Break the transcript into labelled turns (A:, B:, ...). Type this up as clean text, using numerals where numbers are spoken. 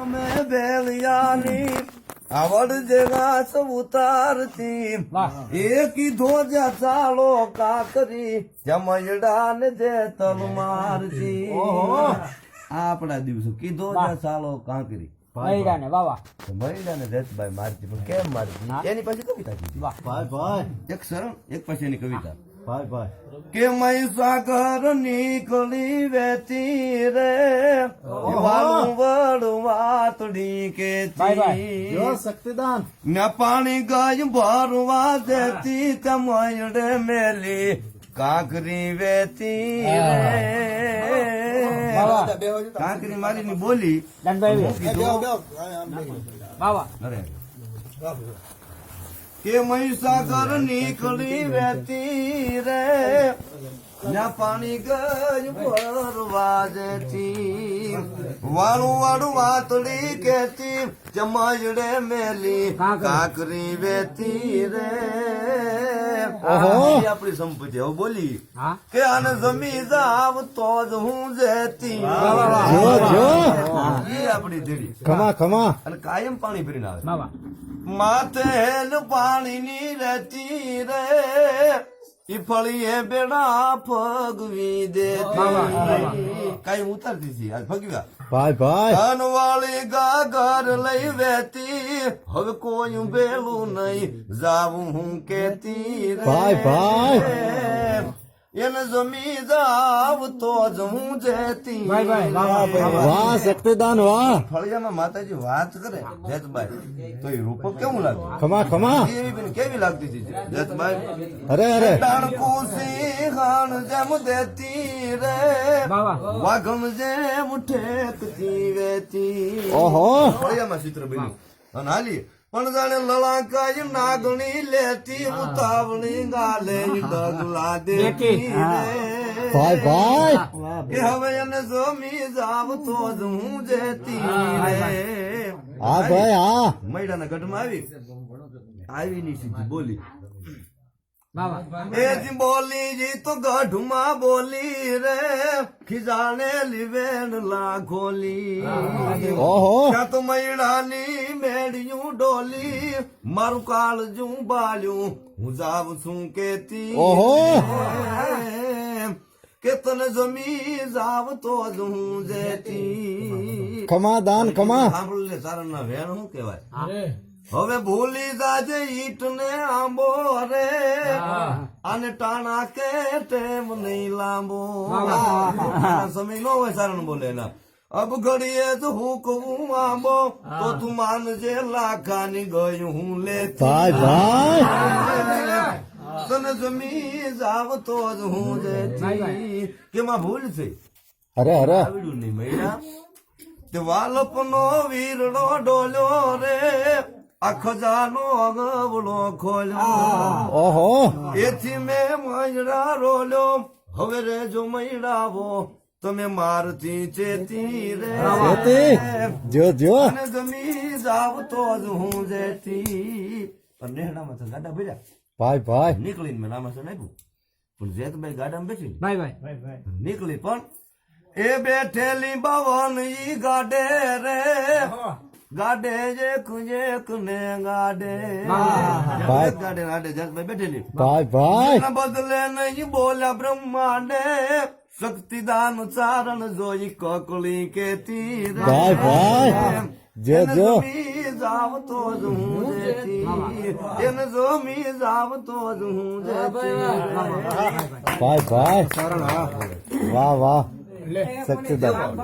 A: મેં બેલિયાની આવડ જેવા સૌ ઉતારતી એ કીધો જા ચાલો કાકરી જમયડા ને જે તલ મારતી આપણા દિવસો કીધો જા ચાલો કાંકરી
B: મૈડા ને વાવા
A: મહિલા ને રથભાઈ મારતી પણ કેમ મારતી એની પાસે કવિતા કીધી
C: ભાઈ ભાઈ
A: એક સરળ એક પછી એની કવિતા
C: ભાઈ ભાઈ
A: કે મહીસાગર નીકળી વેતી રે વાલું વડું વાતડી કે
C: જો શક્તિદાન
A: ને પાણી ગાય ભરવા દેતી તમયડે મેલી કાંકરી વેતી રે કાંકરી મારી ની બોલી
B: વાવા
A: અરે કે મહીસાગર નીકળી વેતી રે ના પાણી ગઈ ભરવા જતી વાળું વાળું વાતડી કેતી જમાયડે મેલી કાકરી વેતી રે આપણી સંપત્તિ હવે બોલી કે આને જમી જાવ તો જ હું જતી એ આપણી ધીરી
C: ખમા ખમા
A: અને કાયમ પાણી ભરીને આવે
B: વાવા
A: માથે પાણી ની રહેતી રે ઈ ફળીએ બેડા ફગવી દેતી કઈ ઉતરતી હતી આજ ફગવ્યા
C: ભાઈ ભાઈ
A: ધનવાળી ગાગર લઈ વેતી હવે કોઈ બેલું નહીં જાવું હું કેતી રે
C: ભાઈ ભાઈ
A: એને જમી જાવ તો જ હું જતી
C: વાહ શક્તિદાન વાહ
A: ફળિયામાં માતાજી વાત કરે જતભાઈ તો એ રૂપ કેવું લાગે
C: ખમા ખમા
A: કેવી લાગતી હતી જતભાઈ
C: અરે અરે
A: ટાણકુસી ખાણ જેમ દેતી રે વાઘમ જેમ ઠેકતી વેતી
C: ઓહો
A: ફળિયામાં ચિત્ર બન્યું અને હાલી પણ જાણે લલાકાય નાગણી લેતી ઉતાવળી ગાલે ડગલા દેતી
C: ભાઈ ભાઈ
A: કે હવે એને જમી જાવ તો જ હું જતી રે
C: હા ભાઈ હા
A: મૈડાના ગઢમાં આવી ની સીધી બોલી એ જી બોલી જી તો ગઢમાં બોલી રે ખીજાને લીવેણ લાખોલી
C: ઓહો
A: ત્યાં તો મૈડાની મેળ્યું ડોલી મારું કાળજું બાળ્યું હું જાવ છું કેતી
C: ઓહો
A: કે તને જમી જાવ તો જ હું જતી
C: ખમા દાન ખમા
A: સાંભળ લે તારા ના વેણ શું કેવાય હવે ભૂલી જાજે ઈટ ને આંબો રે અને ટાણા કે ટેમ નહીં લાંબો સમય નો હોય સારણ બોલે ના અબ ઘડીએ તો હું કહું આંબો તો તું માનજે લાખાની ગયું હું લે
C: ભાઈ ભાઈ
A: તને જમી જાવ તો જ હું જતી કેમાં ભૂલ છે
C: અરે અરે
A: આવડ્યું નહીં મૈડા તે વાલપનો વીરડો ડોલ્યો રે આ ખજાનો અગવડો ખોલ્યો
C: ઓહો
A: એથી મેં મૈડા રોલ્યો હવે રે જો મૈડાવો તમે મારતી ચેતી રે
C: જો જો
A: અને જમી જાવ તો જ હું જતી પણ નેહડામાં તો ગાડા ભર્યા
C: ભાઈ ભાઈ
A: નીકળીને મેં નામાસર નાખ્યું પણ જેતભાઈ ગાડામાં બેસી
B: ભાઈ ભાઈ
A: નીકળી પણ એ બેઠેલી બાવન ઈ ગાડે રે ગાડે એક ને ગાડે ગાડે ગાડે જેતભાઈ બેઠેલી
C: ભાઈ ભાઈ
A: એના બદલે નહીં બોલ્યા બ્રહ્માંડે શક્તિદાન ચારણ જોઈ કકલી કેતી રે
C: ભાઈ ભાઈ જો જો
A: જાવ તો જ હું જતી એને જો મી જાવ તો જ હું જતી
C: ભાઈ ભાઈ વાહ વાહ શક્તિદાન